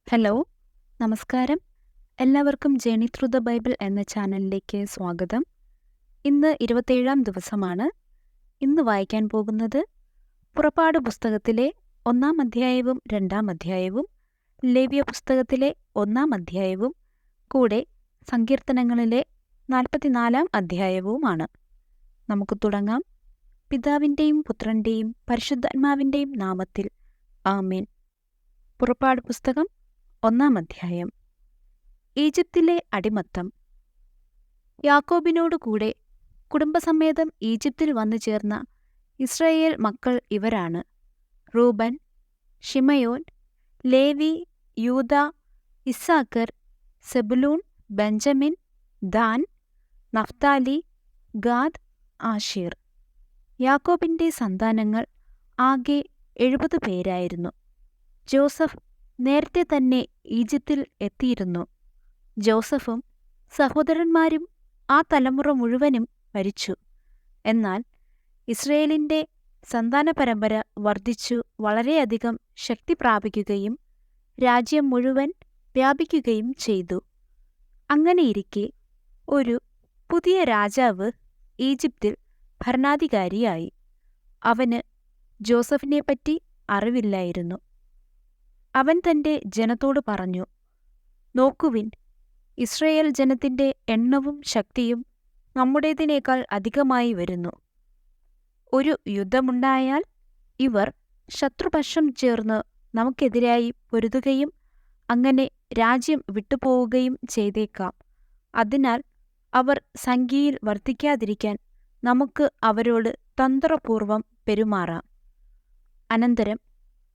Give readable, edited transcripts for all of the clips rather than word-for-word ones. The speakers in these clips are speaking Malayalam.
ഹലോ, നമസ്കാരം. എല്ലാവർക്കും ജേണി ത്രൂ ദ ബൈബിൾ എന്ന ചാനലിലേക്ക് സ്വാഗതം. ഇന്ന് 27-ാം ദിവസമാണ്. ഇന്ന് വായിക്കാൻ പോകുന്നത് പുറപ്പാട് പുസ്തകത്തിലെ 1-ാം അധ്യായവും 2-ാം അധ്യായവും, ലേവ്യ പുസ്തകത്തിലെ 1-ാം അധ്യായവും, കൂടെ സങ്കീർത്തനങ്ങളിലെ 44-ാം അധ്യായവുമാണ്. നമുക്ക് തുടങ്ങാം. പിതാവിൻ്റെയും പുത്രൻ്റെയും പരിശുദ്ധാത്മാവിൻ്റെയും നാമത്തിൽ ആമേൻ. പുറപ്പാട് പുസ്തകം 1-ാം അധ്യായം. ഈജിപ്തിലെ അടിമത്തം. യാക്കോബിനോടുകൂടെ കുടുംബസമേതം ഈജിപ്തിൽ വന്നു ചേർന്ന ഇസ്രായേൽ മക്കൾ ഇവരാണ്: Reuben, Simeon, Levi, Judah, Issachar, Zebulun, Benjamin, Dan, Naphtali, Gad, Asher. യാക്കോബിൻ്റെ സന്താനങ്ങൾ ആകെ 70 പേരായിരുന്നു. ജോസഫ് നേരത്തെ തന്നെ ഈജിപ്തിൽ എത്തിയിരുന്നു. ജോസഫും സഹോദരന്മാരും ആ തലമുറ മുഴുവനും മരിച്ചു. എന്നാൽ ഇസ്രയേലിൻ്റെ സന്താന പരമ്പര വർദ്ധിച്ചു വളരെയധികം ശക്തി പ്രാപിക്കുകയും രാജ്യം മുഴുവൻ വ്യാപിക്കുകയും ചെയ്തു. അങ്ങനെയിരിക്കെ ഒരു പുതിയ രാജാവ് ഈജിപ്തിൽ ഭരണാധികാരിയായി. അവന് ജോസഫിനെപ്പറ്റി അറിവില്ലായിരുന്നു. അവൻ തൻ്റെ ജനത്തോട് പറഞ്ഞു: നോക്കുവിൻ, ഇസ്രായേൽ ജനത്തിൻ്റെ എണ്ണവും ശക്തിയും നമ്മുടേതിനേക്കാൾ അധികമായി വരുന്നു. ഒരു യുദ്ധമുണ്ടായാൽ ഇവർ ശത്രുപക്ഷം ചേർന്ന് നമുക്കെതിരായി പൊരുതുകയും അങ്ങനെ രാജ്യം വിട്ടുപോവുകയും ചെയ്തേക്കാം. അതിനാൽ അവർ സംഖ്യയിൽ വർദ്ധിക്കാതിരിക്കാൻ നമുക്ക് അവരോട് തന്ത്രപൂർവം പെരുമാറാം. അനന്തരം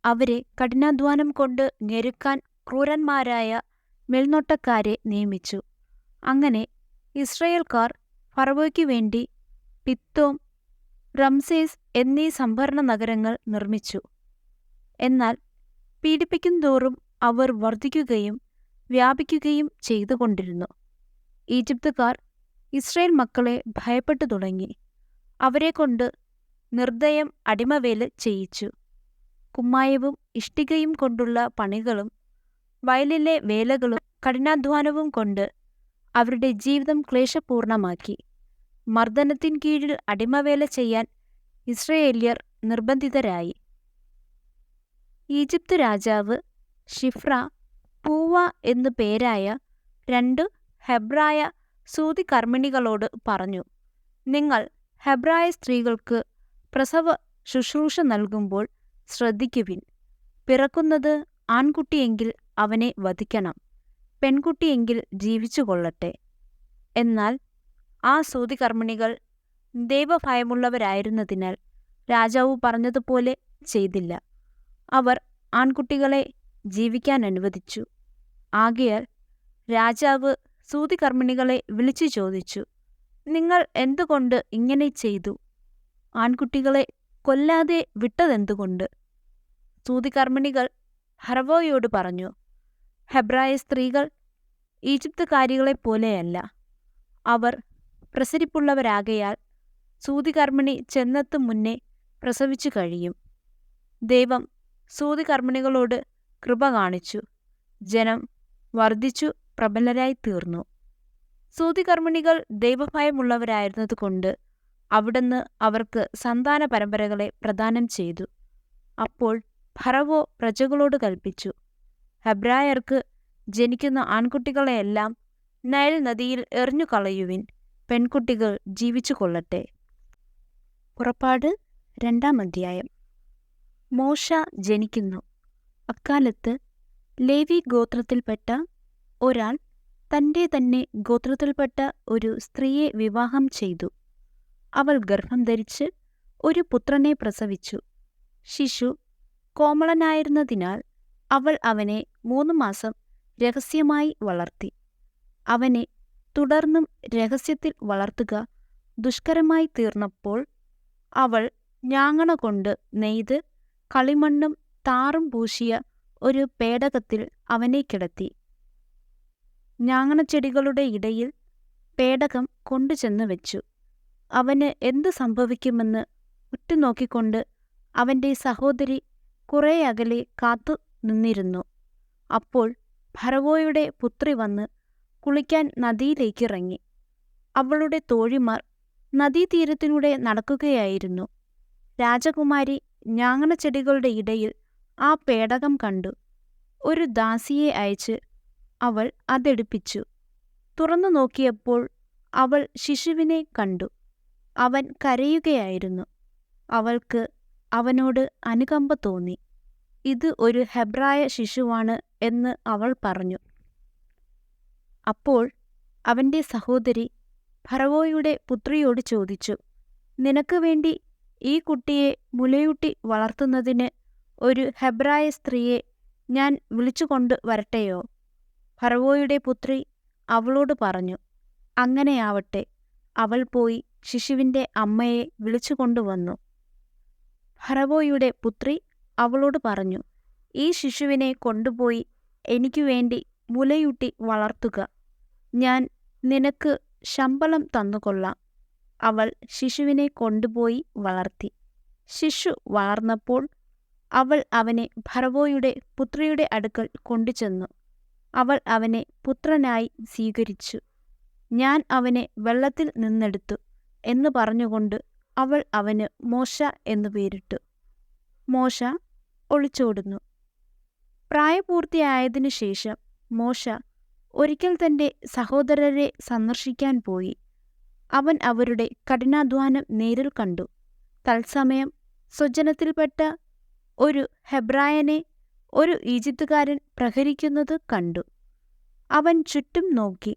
അവരെ കഠിനാധ്വാനം കൊണ്ട് ഞെരുക്കാൻ ക്രൂരന്മാരായ മേൽനോട്ടക്കാരെ നിയമിച്ചു. അങ്ങനെ ഇസ്രായേൽക്കാർ ഫറവോയ്ക്കു വേണ്ടി പിത്തോം, റംസേസ് എന്നീ സംഭരണ നഗരങ്ങൾ നിർമ്മിച്ചു. എന്നാൽ പീഡിപ്പിക്കുന്തോറും അവർ വർദ്ധിക്കുകയും വ്യാപിക്കുകയും ചെയ്തുകൊണ്ടിരുന്നു. ഈജിപ്തുകാർ ഇസ്രായേൽ മക്കളെ ഭയപ്പെട്ടു തുടങ്ങി. അവരെക്കൊണ്ട് നിർദ്ദയം അടിമവേല ചെയ്യിച്ചു. കുമ്മായവും ഇഷ്ടികയും കൊണ്ടുള്ള പണികളും വയലിലെ വേലകളും കഠിനാധ്വാനവും കൊണ്ട് അവരുടെ ജീവിതം ക്ലേശപൂർണമാക്കി. മർദ്ദനത്തിൻ കീഴിൽ അടിമവേല ചെയ്യാൻ ഇസ്രായേല്യർ നിർബന്ധിതരായി. ഈജിപ്ത് രാജാവ് ഷിഫ്ര, പൂവ എന്നു പേരായ 2 ഹെബ്രായ സൂതികർമ്മിണികളോട് പറഞ്ഞു: നിങ്ങൾ ഹെബ്രായ സ്ത്രീകൾക്ക് പ്രസവ ശുശ്രൂഷ നൽകുമ്പോൾ ശ്രദ്ധിക്കുവിൻ. പിറക്കുന്നത് ആൺകുട്ടിയെങ്കിൽ അവനെ വധിക്കണം, പെൺകുട്ടിയെങ്കിൽ ജീവിച്ചുകൊള്ളട്ടെ. എന്നാൽ ആ സൂതികർമ്മിണികൾ ദൈവഭയമുള്ളവരായിരുന്നതിനാൽ രാജാവ് പറഞ്ഞതുപോലെ ചെയ്തില്ല. അവർ ആൺകുട്ടികളെ ജീവിക്കാൻ അനുവദിച്ചു. ആകയാൽ രാജാവ് സൂതികർമ്മിണികളെ വിളിച്ചു ചോദിച്ചു: നിങ്ങൾ എന്തുകൊണ്ട് ഇങ്ങനെ ചെയ്തു? ആൺകുട്ടികളെ കൊല്ലാതെ വിട്ടതെന്തുകൊണ്ട്? സൂതികർമ്മിണികൾ ഫറവോയോട് പറഞ്ഞു: ഹെബ്രായ സ്ത്രീകൾ ഈജിപ്തുകാരികളെപ്പോലെയല്ല. അവർ പ്രസരിപ്പുള്ളവരാകയാൽ സൂതികർമ്മിണി ചെന്നെത്തും മുന്നേ പ്രസവിച്ചു കഴിയും. ദൈവം സൂതികർമ്മിണികളോട് കൃപ കാണിച്ചു. ജനം വർദ്ധിച്ചു പ്രബലരായി തീർന്നു. സൂതികർമ്മിണികൾ ദൈവഭയമുള്ളവരായിരുന്നതുകൊണ്ട് അവിടുന്ന് അവർക്ക് സന്താന പരമ്പരകളെ പ്രദാനം ചെയ്തു. അപ്പോൾ ഫറവോ പ്രജകളോട് കൽപ്പിച്ചു: ഹെബ്രായർക്ക് ജനിക്കുന്ന ആൺകുട്ടികളെയെല്ലാം നൈൽ നദിയിൽ എറിഞ്ഞു കളയുവിൻ, പെൺകുട്ടികൾ ജീവിച്ചു കൊള്ളട്ടെ. പുറപ്പാട് 2-ാം അധ്യായം. മോശ ജനിക്കുന്നു. അക്കാലത്ത് ലേവി ഗോത്രത്തിൽപ്പെട്ട ഒരാൾ തൻ്റെ തന്നെ ഗോത്രത്തിൽപ്പെട്ട ഒരു സ്ത്രീയെ വിവാഹം ചെയ്തു. അവൾ ഗർഭം ധരിച്ച് ഒരു പുത്രനെ പ്രസവിച്ചു. ശിശു കോമളനായിരുന്നതിനാൽ അവൾ അവനെ 3 മാസം രഹസ്യമായി വളർത്തി. അവനെ തുടർന്നും രഹസ്യത്തിൽ വളർത്തുക ദുഷ്കരമായി തീർന്നപ്പോൾ അവൾ ഞാങ്ങണ കൊണ്ട് നെയ്ത് കളിമണ്ണും താറും പൂശിയ ഒരു പേടകത്തിൽ അവനെ കിടത്തി. ഞാങ്ങണച്ചെടികളുടെ ഇടയിൽ പേടകം കൊണ്ടുചെന്ന് വെച്ചു. അവന് എന്തു സംഭവിക്കുമെന്ന് ഉറ്റുനോക്കിക്കൊണ്ട് അവൻ്റെ സഹോദരി കുറെ അകലെ കാത്തു നിന്നിരുന്നു. അപ്പോൾ ഫറവോയുടെ പുത്രി വന്ന് കുളിക്കാൻ നദിയിലേക്കിറങ്ങി. അവളുടെ തോഴിമാർ നദീതീരത്തിലൂടെ നടക്കുകയായിരുന്നു. രാജകുമാരി ഞാങ്ങണച്ചെടികളുടെ ഇടയിൽ ആ പേടകം കണ്ടു. ഒരു ദാസിയെ അയച്ച് അവൾ അതെടുപ്പിച്ചു. തുറന്നു നോക്കിയപ്പോൾ അവൾ ശിശുവിനെ കണ്ടു. അവൻ കരയുകയായിരുന്നു. അവൾക്ക് അവനോട് അനുകമ്പ തോന്നി. ഇത് ഒരു ഹെബ്രായ ശിശുവാണ് എന്ന് അവൾ പറഞ്ഞു. അപ്പോൾ അവൻ്റെ സഹോദരി ഫറവോയുടെ പുത്രിയോട് ചോദിച്ചു, നിനക്ക് വേണ്ടി ഈ കുട്ടിയെ മുലയൂട്ടി വളർത്തുന്നതിന് ഒരു ഹെബ്രായ സ്ത്രീയെ ഞാൻ വിളിച്ചുകൊണ്ട് വരട്ടെയോ? ഫറവോയുടെ പുത്രി അവളോട് പറഞ്ഞു, അങ്ങനെയാവട്ടെ. അവൾ പോയി ശിശുവിൻ്റെ അമ്മയെ വിളിച്ചുകൊണ്ടുവന്നു. ഫറവോയുടെ പുത്രി അവളോട് പറഞ്ഞു, ഈ ശിശുവിനെ കൊണ്ടുപോയി എനിക്കു വേണ്ടി മുലയൂട്ടി വളർത്തുക. ഞാൻ നിനക്ക് ശമ്പളം തന്നുകൊള്ളാം. അവൾ ശിശുവിനെ കൊണ്ടുപോയി വളർത്തി. ശിശു വളർന്നപ്പോൾ അവൾ അവനെ ഫറവോയുടെ പുത്രിയുടെ അടുക്കൽ കൊണ്ടുചെന്നു. അവൾ അവനെ പുത്രനായി സ്വീകരിച്ചു. ഞാൻ അവനെ വെള്ളത്തിൽ നിന്നെടുത്തു എന്ന് പറഞ്ഞുകൊണ്ട് അവൾ അവന് മോശ എന്നു പേരിട്ടു. മോശ ഒളിച്ചോടുന്നു. പ്രായപൂർത്തിയായതിനു ശേഷം മോശ ഒരിക്കൽ തൻ്റെ സഹോദരരെ സന്ദർശിക്കാൻ പോയി. അവൻ അവരുടെ കഠിനാധ്വാനം നേരിൽ കണ്ടു. തത്സമയം സ്വജനത്തിൽപ്പെട്ട ഒരു ഹെബ്രായനെ ഒരു ഈജിപ്തുകാരൻ പ്രഹരിക്കുന്നത് കണ്ടു. അവൻ ചുറ്റും നോക്കി.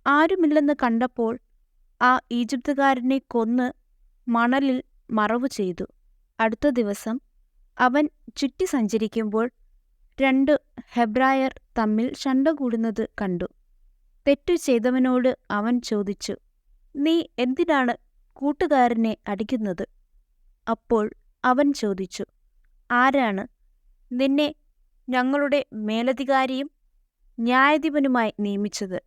ആരുമില്ലെന്ന് കണ്ടപ്പോൾ ആ ഈജിപ്തുകാരനെ കൊന്ന് മണലിൽ മറവു ചെയ്തു. അടുത്ത ദിവസം അവൻ ചുറ്റി സഞ്ചരിക്കുമ്പോൾ 2 ഹെബ്രായർ തമ്മിൽ ശണ്ട കൂടുന്നത് കണ്ടു. തെറ്റു ചെയ്തവനോട് അവൻ ചോദിച്ചു, നീ എന്തിനാണ് കൂട്ടുകാരനെ അടിക്കുന്നത്? അപ്പോൾ അവൻ ചോദിച്ചു, ആരാണ് നിന്നെ ഞങ്ങളുടെ മേലധികാരിയും ന്യായാധിപനുമായി നിയമിച്ചത്?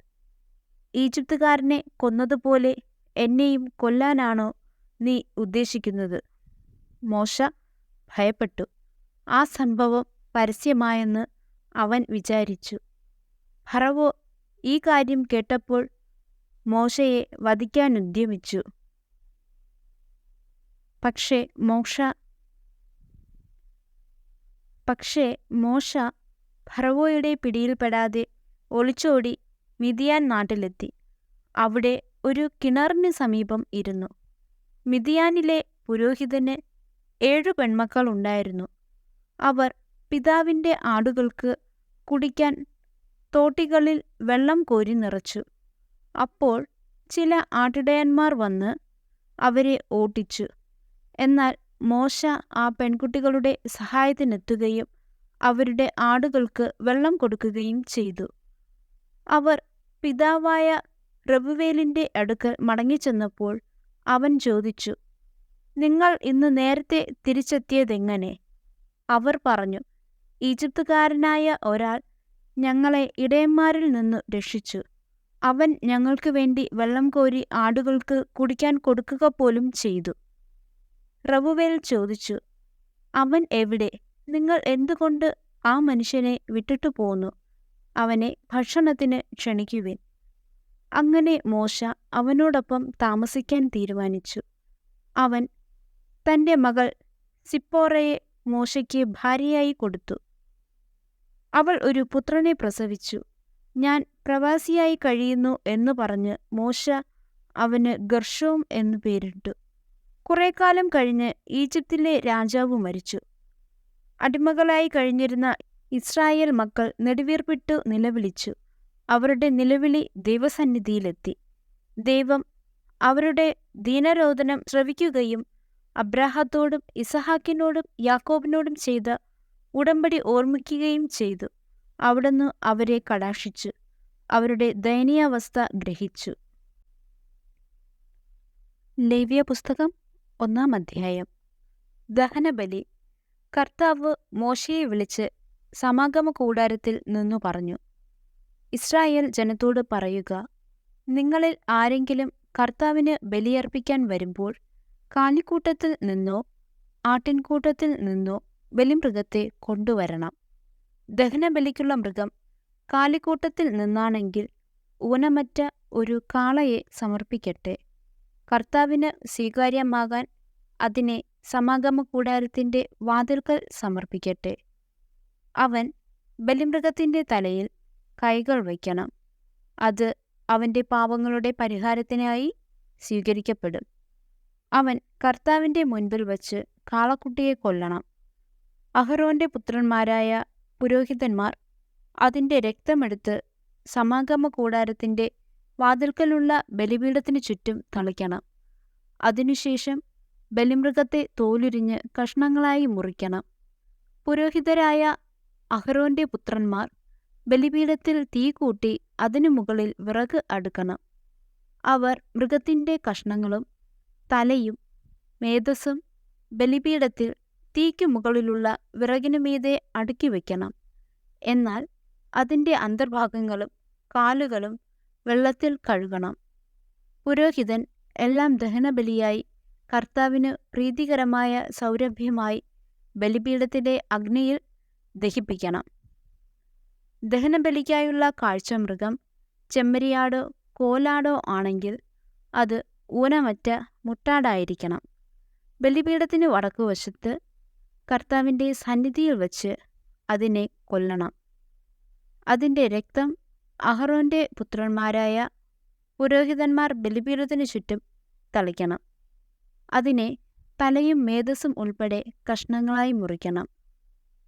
ഈജിപ്തുകാരനെ കൊന്നതുപോലെ എന്നെയും കൊല്ലാനാണോ നീ ഉദ്ദേശിക്കുന്നത്? മോശ ഭയപ്പെട്ടു. ആ സംഭവം പരസ്യമായെന്ന് അവൻ വിചാരിച്ചു. ഫറവോ ഈ കാര്യം കേട്ടപ്പോൾ മോശയെ വധിക്കാനുദ്യമിച്ചു. പക്ഷേ മോശ ഫറവോയുടെ പിടിയിൽപ്പെടാതെ ഒളിച്ചോടി മിദിയാൻ നാട്ടിലെത്തി. അവിടെ ഒരു കിണറിന് സമീപം ഇരുന്നു. മിദിയാനിലെ പുരോഹിതന് 7 പെൺമക്കൾ ഉണ്ടായിരുന്നു. അവർ പിതാവിൻ്റെ ആടുകൾക്ക് കുടിക്കാൻ തോട്ടികളിൽ വെള്ളം കോരി നിറച്ചു. അപ്പോൾ ചില ആട്ടിടയന്മാർ വന്ന് അവരെ ഓട്ടിച്ചു. എന്നാൽ മോശ ആ പെൺകുട്ടികളുടെ സഹായത്തിനെത്തുകയും അവരുടെ ആടുകൾക്ക് വെള്ളം കൊടുക്കുകയും ചെയ്തു. അവർ പിതാവായ റെബുവേലിൻ്റെ അടുക്കൽ മടങ്ങിച്ചെന്നപ്പോൾ അവൻ ചോദിച്ചു, നിങ്ങൾ ഇന്ന് നേരത്തെ തിരിച്ചെത്തിയതെങ്ങനെ? അവർ പറഞ്ഞു, ഈജിപ്തുകാരനായ ഒരാൾ ഞങ്ങളെ ഇടയന്മാരിൽ നിന്നു രക്ഷിച്ചു. അവൻ ഞങ്ങൾക്ക് വേണ്ടി വെള്ളം കോരി ആടുകൾക്ക് കുടിക്കാൻ കൊടുക്കുക പോലും ചെയ്തു. റെബുവേൽ ചോദിച്ചു, അവൻ എവിടെ? നിങ്ങൾ എന്തുകൊണ്ട് ആ മനുഷ്യനെ വിട്ടിട്ടു പോന്നു? അവനെ ഭക്ഷണത്തിന് ക്ഷണിക്കുവിൻ. അങ്ങനെ മോശ അവനോടൊപ്പം താമസിക്കാൻ തീരുമാനിച്ചു. അവൻ തൻ്റെ മകൾ സിപ്പോറയെ മോശയ്ക്ക് ഭാര്യയായി കൊടുത്തു. അവൾ ഒരു പുത്രനെ പ്രസവിച്ചു. ഞാൻ പ്രവാസിയായി കഴിയുന്നു എന്ന് പറഞ്ഞ് മോശ അവന് ഗർഷോം എന്നു പേരിട്ടു. കുറേക്കാലം കഴിഞ്ഞ് ഈജിപ്തിലെ രാജാവ് മരിച്ചു. അടിമകളായി കഴിഞ്ഞിരുന്ന ഇസ്രായേൽ മക്കൾ നെടുവീർപ്പിട്ടു നിലവിളിച്ചു. അവരുടെ നിലവിളി ദൈവസന്നിധിയിലെത്തി. ദൈവം അവരുടെ ദീനരോദനം ശ്രവിക്കുകയും അബ്രാഹത്തോടും ഇസഹാക്കിനോടും യാക്കോബിനോടും ചെയ്ത ഉടമ്പടി ഓർമ്മിക്കുകയും ചെയ്തു. അവിടുന്ന് അവരെ കടാക്ഷിച്ചു. അവരുടെ ദയനീയാവസ്ഥ ഗ്രഹിച്ചു. ലേവ്യ പുസ്തകം 1-ാം അധ്യായം. ദഹനബലി. കർത്താവ് മോശയെ വിളിച്ച് സമാഗമ കൂടാരത്തിൽ നിന്നു പറഞ്ഞു, ഇസ്രായേൽ ജനത്തോട് പറയുക, നിങ്ങളിൽ ആരെങ്കിലും കർത്താവിന് ബലിയർപ്പിക്കാൻ വരുമ്പോൾ കാലിക്കൂട്ടത്തിൽ നിന്നോ ആട്ടിൻകൂട്ടത്തിൽ നിന്നോ ബലിമൃഗത്തെ കൊണ്ടുവരണം. ദഹനബലിക്കുള്ള മൃഗം കാലിക്കൂട്ടത്തിൽ നിന്നാണെങ്കിൽ ഊനമറ്റ ഒരു കാളയെ സമർപ്പിക്കട്ടെ. കർത്താവിന് സ്വീകാര്യമാകാൻ അതിനെ സമാഗമകൂടാരത്തിന്റെ വാതിൽക്കൽ സമർപ്പിക്കട്ടെ. അവൻ ബലിമൃഗത്തിന്റെ തലയിൽ കൈകൾ വയ്ക്കണം. അത് അവന്റെ പാപങ്ങളുടെ പരിഹാരത്തിനായി സ്വീകരിക്കപ്പെടും. അവൻ കർത്താവിന്റെ മുൻപിൽ വച്ച് കാളക്കുട്ടിയെ കൊല്ലണം. അഹരോന്റെ പുത്രന്മാരായ പുരോഹിതന്മാർ അതിന്റെ രക്തമെടുത്ത് സമാഗമകൂടാരത്തിന്റെ വാതിൽക്കലുള്ള ബലിപീഠത്തിനു ചുറ്റും തളിക്കണം. അതിനുശേഷം ബലിമൃഗത്തെ തോലുരിഞ്ഞ് കഷ്ണങ്ങളായി മുറിക്കണം. പുരോഹിതരായ അഹരോന്റെ പുത്രന്മാർ ബലിപീഠത്തിൽ തീ കൂട്ടി അതിനു മുകളിൽ വിറക് അടുക്കണം. അവർ മൃഗത്തിന്റെ കഷ്ണങ്ങളും തലയും മേധസ്സും ബലിപീഠത്തിൽ തീക്കു മുകളിലുള്ള വിറകിനുമീതെ അടുക്കി വയ്ക്കണം. എന്നാൽ അതിന്റെ അന്തർഭാഗങ്ങളും കാലുകളും വെള്ളത്തിൽ കഴുകണം. പുരോഹിതൻ എല്ലാം ദഹനബലിയായി കർത്താവിന് പ്രീതികരമായ സൗരഭ്യമായി ബലിപീഠത്തിലെ അഗ്നിയിൽ ദഹിപ്പിക്കണം. ദഹനബലിക്കായുള്ള കാഴ്ചമൃഗം ചെമ്മരിയാടോ കോലാടോ ആണെങ്കിൽ അത് ഊനമറ്റ മുട്ടാടായിരിക്കണം. ബലിപീഠത്തിന് വടക്കുവശത്ത് കർത്താവിന്റെ സന്നിധിയിൽ വച്ച് അതിനെ കൊല്ലണം. അതിന്റെ രക്തം അഹരോന്റെ പുത്രന്മാരായ പുരോഹിതന്മാർ ബലിപീഠത്തിനു ചുറ്റും തളിക്കണം. അതിനെ തലയും മേധസ്സും ഉൾപ്പെടെ കഷ്ണങ്ങളായി മുറിക്കണം.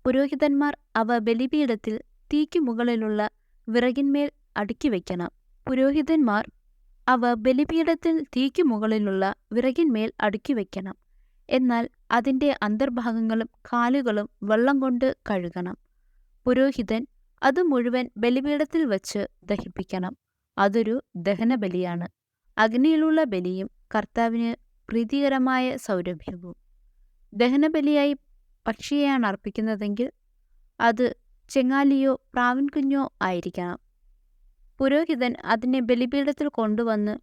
പുരോഹിതന്മാർ അവ ബലിപീഠത്തിൽ തീക്കു മുകളിലുള്ള വിറകിന്മേൽ അടുക്കി വയ്ക്കണം. പുരോഹിതന്മാർ അവ ബലിപീഠത്തിൽ തീക്കു മുകളിലുള്ള വിറകിന്മേൽ അടുക്കി വയ്ക്കണം. എന്നാൽ അതിന്റെ അന്തർഭാഗങ്ങളും കാലുകളും വെള്ളം കൊണ്ട് കഴുകണം. പുരോഹിതൻ അത് മുഴുവൻ ബലിപീഠത്തിൽ വച്ച് ദഹിപ്പിക്കണം. അതൊരു ദഹനബലിയാണ്, അഗ്നിയിലുള്ള ബലിയും കർത്താവിന് പ്രീതികരമായ സൗരഭ്യവും. ദഹനബലിയായി പക്ഷിയെയാണ് അർപ്പിക്കുന്നതെങ്കിൽ അത് ചെങ്ങാലിയോ പ്രാവിൻകുഞ്ഞോ ആയിരിക്കണം. പുരോഹിതൻ അതിനെ ബലിപീഠത്തിൽ കൊണ്ടുവന്ന്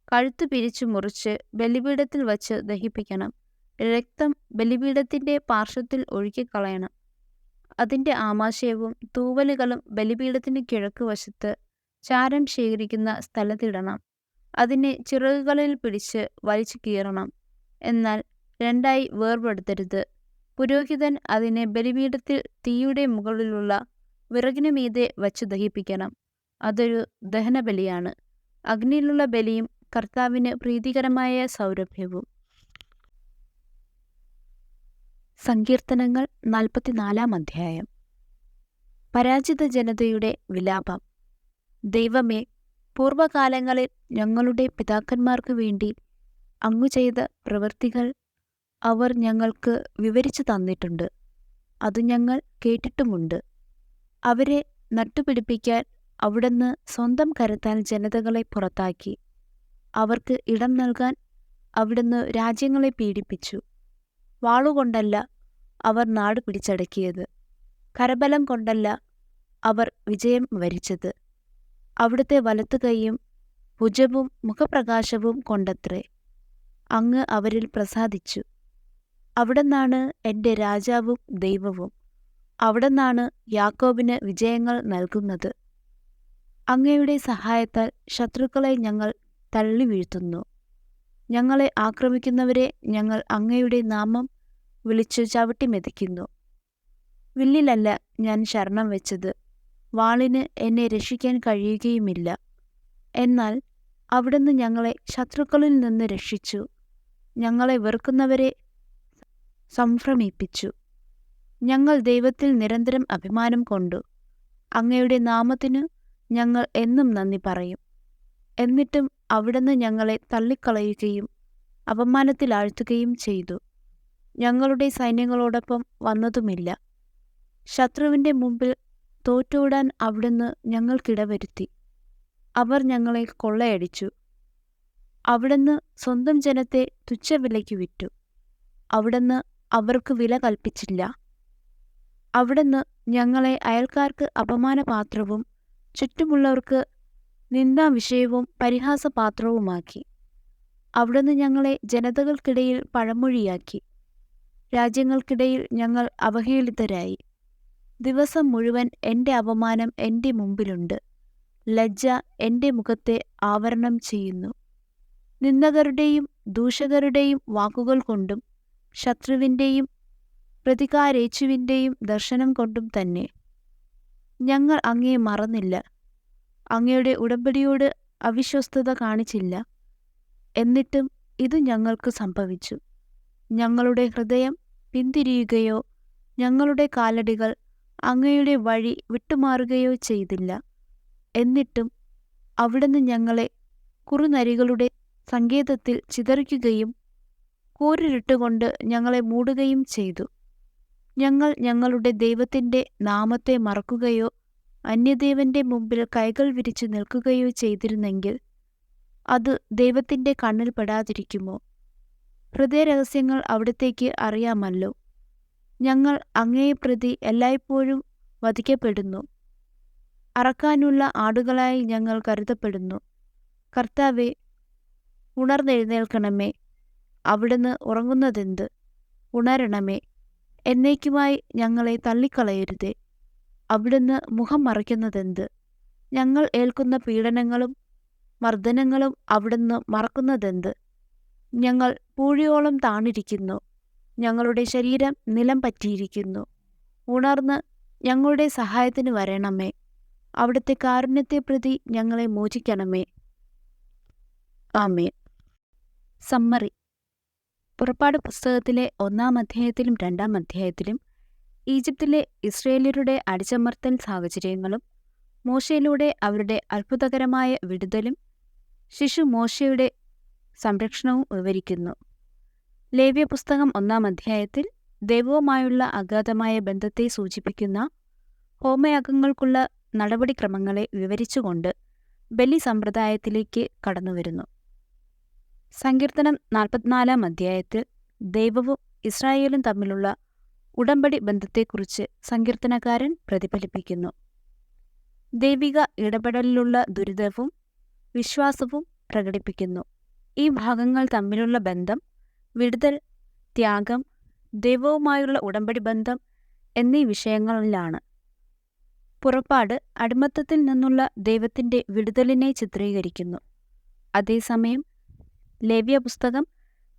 കഴുത്തു പിരിച്ചു മുറിച്ച് ബലിപീഠത്തിൽ വച്ച് ദഹിപ്പിക്കണം. രക്തം ബലിപീഠത്തിന്റെ പാർശ്വത്തിൽ ഒഴുക്കിക്കളയണം. അതിന്റെ ആമാശയവും തൂവലുകളും ബലിപീഠത്തിന് കിഴക്കുവശത്ത് ചാരം ശേഖരിക്കുന്ന സ്ഥലത്തിടണം. അതിനെ ചിറകുകളിൽ പിടിച്ച് വലിച്ചു കീറണം. എന്നാൽ രണ്ടായി വേർപെടുത്തരുത്. പുരോഹിതൻ അതിനെ ബലിപീഠത്തിൽ തീയുടെ മുകളിലുള്ള വിറകിനുമീതെ വച്ച് ദഹിപ്പിക്കണം. അതൊരു ദഹനബലിയാണ്, അഗ്നിയിലുള്ള ബലിയും കർത്താവിന് പ്രീതികരമായ സൗരഭ്യവും. സങ്കീർത്തനങ്ങൾ 44 അധ്യായം. പരാജിത ജനതയുടെ വിലാപം. ദൈവമേ, പൂർവകാലങ്ങളിൽ ഞങ്ങളുടെ പിതാക്കന്മാർക്കു വേണ്ടി അങ്ങു ചെയ്ത പ്രവൃത്തികൾ അവർ ഞങ്ങൾക്ക് വിവരിച്ചു തന്നിട്ടുണ്ട്. അത് ഞങ്ങൾ കേട്ടിട്ടുമുണ്ട്. അവരെ നട്ടുപിടിപ്പിക്കാൻ അവിടുന്ന് സ്വന്തം കരത്താൽ ജനതകളെ പുറത്താക്കി. അവർക്ക് ഇടം നൽകാൻ അവിടുന്ന് രാജ്യങ്ങളെ പീഡിപ്പിച്ചു. വാളുകൊണ്ടല്ല അവർ നാട് പിടിച്ചടക്കിയത്, കരബലം കൊണ്ടല്ല അവർ വിജയം വരിച്ചത്. അവിടുത്തെ വലത്തുകൈയും ഭുജവും മുഖപ്രകാശവും കൊണ്ടത്രേ. അങ്ങ് അവരിൽ പ്രസാദിച്ചു. അവിടുന്നാണ് എൻ്റെ രാജാവും ദൈവവും. അവിടുന്നാണ് യാക്കോബിന് വിജയങ്ങൾ നൽകുന്നത്. അങ്ങയുടെ സഹായത്താൽ ശത്രുക്കളെ ഞങ്ങൾ തള്ളി വീഴ്ത്തുന്നു. ഞങ്ങളെ ആക്രമിക്കുന്നവരെ ഞങ്ങൾ അങ്ങയുടെ നാമം വിളിച്ചു ചവിട്ടി മെതിക്കുന്നു. വില്ലിലല്ല ഞാൻ ശരണം വെച്ചത്, വാളിന് എന്നെ രക്ഷിക്കാൻ കഴിയുകയുമില്ല. എന്നാൽ അവിടുന്ന് ഞങ്ങളെ ശത്രുക്കളിൽ നിന്ന് രക്ഷിച്ചു. ഞങ്ങളെ വെറുക്കുന്നവരെ സംഭ്രമിപ്പിച്ചു. ഞങ്ങൾ ദൈവത്തിൽ നിരന്തരം അഭിമാനം കൊണ്ടു. അങ്ങയുടെ നാമത്തിനു ഞങ്ങൾ എന്നും നന്ദി പറയും. എന്നിട്ടും അവിടുന്ന് ഞങ്ങളെ തള്ളിക്കളയുകയും അപമാനത്തിലാഴ്ത്തുകയും ചെയ്തു. ഞങ്ങളുടെ സൈന്യങ്ങളോടൊപ്പം വന്നതുമില്ല. ശത്രുവിൻ്റെ മുമ്പിൽ തോറ്റോടാൻ അവിടുന്ന് ഞങ്ങൾക്കിടവരുത്തി. അവർ ഞങ്ങളെ കൊള്ളയടിച്ചു. അവിടുന്ന് സ്വന്തം ജനത്തെ തുച്ഛവിലയ്ക്ക് വിറ്റു. അവിടുന്ന് അവർക്ക് വില കൽപ്പിച്ചില്ല. അവിടുന്ന് ഞങ്ങളെ അയൽക്കാർക്ക് അപമാനപാത്രവും ചുറ്റുമുള്ളവർക്ക് നിന്ദാവിഷയവും പരിഹാസപാത്രവുമാക്കി. അവിടുന്ന് ഞങ്ങളെ ജനതകൾക്കിടയിൽ പഴമൊഴിയാക്കി. രാജ്യങ്ങൾക്കിടയിൽ ഞങ്ങൾ അവഹേളിതരായി. ദിവസം മുഴുവൻ എൻ്റെ അപമാനം എൻ്റെ മുമ്പിലുണ്ട്. ലജ്ജ എൻ്റെ മുഖത്തെ ആവരണം ചെയ്യുന്നു. നിന്ദകരുടെയും ദൂഷകരുടെയും വാക്കുകൾ കൊണ്ടും ശത്രുവിൻ്റെയും പ്രതികാരേച്ഛുവിൻ്റെയും ദർശനം കൊണ്ടും തന്നെ. ഞങ്ങൾ അങ്ങയെ മറന്നില്ല, അങ്ങയുടെ ഉടമ്പടിയോട് അവിശ്വസ്തത കാണിച്ചില്ല. എന്നിട്ടും ഇത് ഞങ്ങൾക്ക് സംഭവിച്ചു. ഞങ്ങളുടെ ഹൃദയം പിന്തിരിയുകയോ ഞങ്ങളുടെ കാലടികൾ അങ്ങയുടെ വഴി വിട്ടുമാറുകയോ ചെയ്തില്ല. എന്നിട്ടും അവിടുന്ന് ഞങ്ങളെ കുറുനരികളുടെ സങ്കേതത്തിൽ ചിതറിക്കുകയും കൂരിരുട്ടുകൊണ്ട് ഞങ്ങളെ മൂടുകയും ചെയ്തു. ഞങ്ങൾ ഞങ്ങളുടെ ദൈവത്തിൻ്റെ നാമത്തെ മറക്കുകയോ അന്യദേവന്റെ മുമ്പിൽ കൈകൾ വിരിച്ചു നിൽക്കുകയോ ചെയ്തിരുന്നെങ്കിൽ അത് ദൈവത്തിൻ്റെ കണ്ണിൽ പെടാതിരിക്കുമോ? ഹൃദയരഹസ്യങ്ങൾ അവിടത്തേക്ക് അറിയാമല്ലോ. ഞങ്ങൾ അങ്ങയെ പ്രതി എല്ലായ്പ്പോഴും വധിക്കപ്പെടുന്നു. അറക്കാനുള്ള ആടുകളായി ഞങ്ങൾ കരുതപ്പെടുന്നു. കർത്താവേ, ഉണർന്നെഴുന്നേൽക്കണമേ. അവിടുന്ന് ഉറങ്ങുന്നതെന്ത്? ഉണരണമേ. എന്നേക്കുമായി ഞങ്ങളെ തള്ളിക്കളയരുതേ. അവിടുന്ന് മുഖം മറയ്ക്കുന്നതെന്ത്? ഞങ്ങൾ ഏൽക്കുന്ന പീഡനങ്ങളും മർദ്ദനങ്ങളും അവിടുന്ന് മറക്കുന്നതെന്ത്? ഞങ്ങൾ പൂഴിയോളം താണിരിക്കുന്നു. ഞങ്ങളുടെ ശരീരം നിലം പറ്റിയിരിക്കുന്നു. ഉണർന്ന് ഞങ്ങളുടെ സഹായത്തിന് വരണമേ. അവിടുത്തെ കാരുണ്യത്തെ പ്രതി ഞങ്ങളെ മോചിക്കണമേ. ആമേൻ. സമ്മറി. പുറപ്പാട് പുസ്തകത്തിലെ 1-ാം അധ്യായത്തിലും 2-ാം അധ്യായത്തിലും ഈജിപ്തിലെ ഇസ്രയേല്യരുടെ അടിച്ചമർത്തൽ സാഹചര്യങ്ങളും മോശയിലൂടെ അവരുടെ അത്ഭുതകരമായ വിടുതലും ശിശു മോശയുടെ സംരക്ഷണവും വിവരിക്കുന്നു. ലേവ്യപുസ്തകം 1-ാം അധ്യായത്തിൽ ദൈവവുമായുള്ള അഗാധമായ ബന്ധത്തെ സൂചിപ്പിക്കുന്ന ഹോമയാഗങ്ങൾക്കുള്ള നടപടിക്രമങ്ങളെ വിവരിച്ചുകൊണ്ട് ബലി സമ്പ്രദായത്തിലേക്ക് കടന്നുവരുന്നു. സങ്കീർത്തനം 44-ാം അധ്യായത്തിൽ ദൈവവും ഇസ്രായേലും തമ്മിലുള്ള ഉടമ്പടി ബന്ധത്തെക്കുറിച്ച് സങ്കീർത്തനക്കാരൻ പ്രതിഫലിപ്പിക്കുന്നു. ദൈവിക ഇടപെടലിലുള്ള ദുരിതവും വിശ്വാസവും പ്രകടിപ്പിക്കുന്നു. ഈ ഭാഗങ്ങൾ തമ്മിലുള്ള ബന്ധം വിടുതൽ, ത്യാഗം, ദൈവവുമായുള്ള ഉടമ്പടി ബന്ധം എന്നീ വിഷയങ്ങളിലാണ്. പുറപ്പാട് അടിമത്തത്തിൽ നിന്നുള്ള ദൈവത്തിൻ്റെ വിടുതലിനെ ചിത്രീകരിക്കുന്നു. അതേസമയം ലേവ്യപുസ്തകം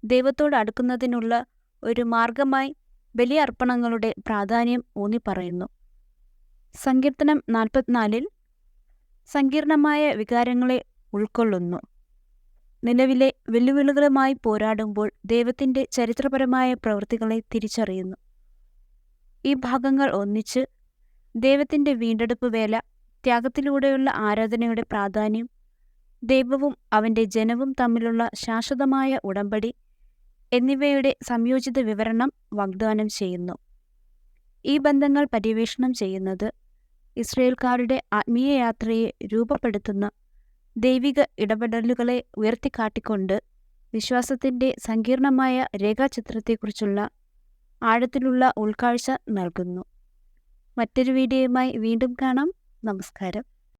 ദൈവത്തോട് അടുക്കുന്നതിനുള്ള ഒരു മാർഗമായി ബലിയർപ്പണങ്ങളുടെ പ്രാധാന്യം ഊന്നിപ്പറയുന്നു. സങ്കീർത്തനം 44-ൽ സങ്കീർണമായ വികാരങ്ങളെ ഉൾക്കൊള്ളുന്നു. നിലവിലെ വെല്ലുവിളികളുമായി പോരാടുമ്പോൾ ദൈവത്തിൻ്റെ ചരിത്രപരമായ പ്രവൃത്തികളെ തിരിച്ചറിയുന്നു. ഈ ഭാഗങ്ങൾ ഒന്നിച്ച് ദൈവത്തിൻ്റെ വീണ്ടെടുപ്പ് വേല, ത്യാഗത്തിലൂടെയുള്ള ആരാധനയുടെ പ്രാധാന്യം, ദൈവവും അവൻ്റെ ജനവും തമ്മിലുള്ള ശാശ്വതമായ ഉടമ്പടി എന്നിവയുടെ സംയോജിത വിവരണം വാഗ്ദാനം ചെയ്യുന്നു. ഈ ബന്ധങ്ങൾ പര്യവേക്ഷണം ചെയ്യുന്നത് ഇസ്രായേൽക്കാരുടെ ആത്മീയ യാത്രയെ രൂപപ്പെടുത്തുന്ന ദൈവിക ഇടപെടലുകളെ ഉയർത്തിക്കാട്ടിക്കൊണ്ട് വിശ്വാസത്തിൻ്റെ സങ്കീർണമായ രേഖാചിത്രത്തെക്കുറിച്ചുള്ള ആഴത്തിലുള്ള ഉൾക്കാഴ്ച നൽകുന്നു. മറ്റൊരു വീഡിയോയുമായി വീണ്ടും കാണാം. നമസ്കാരം.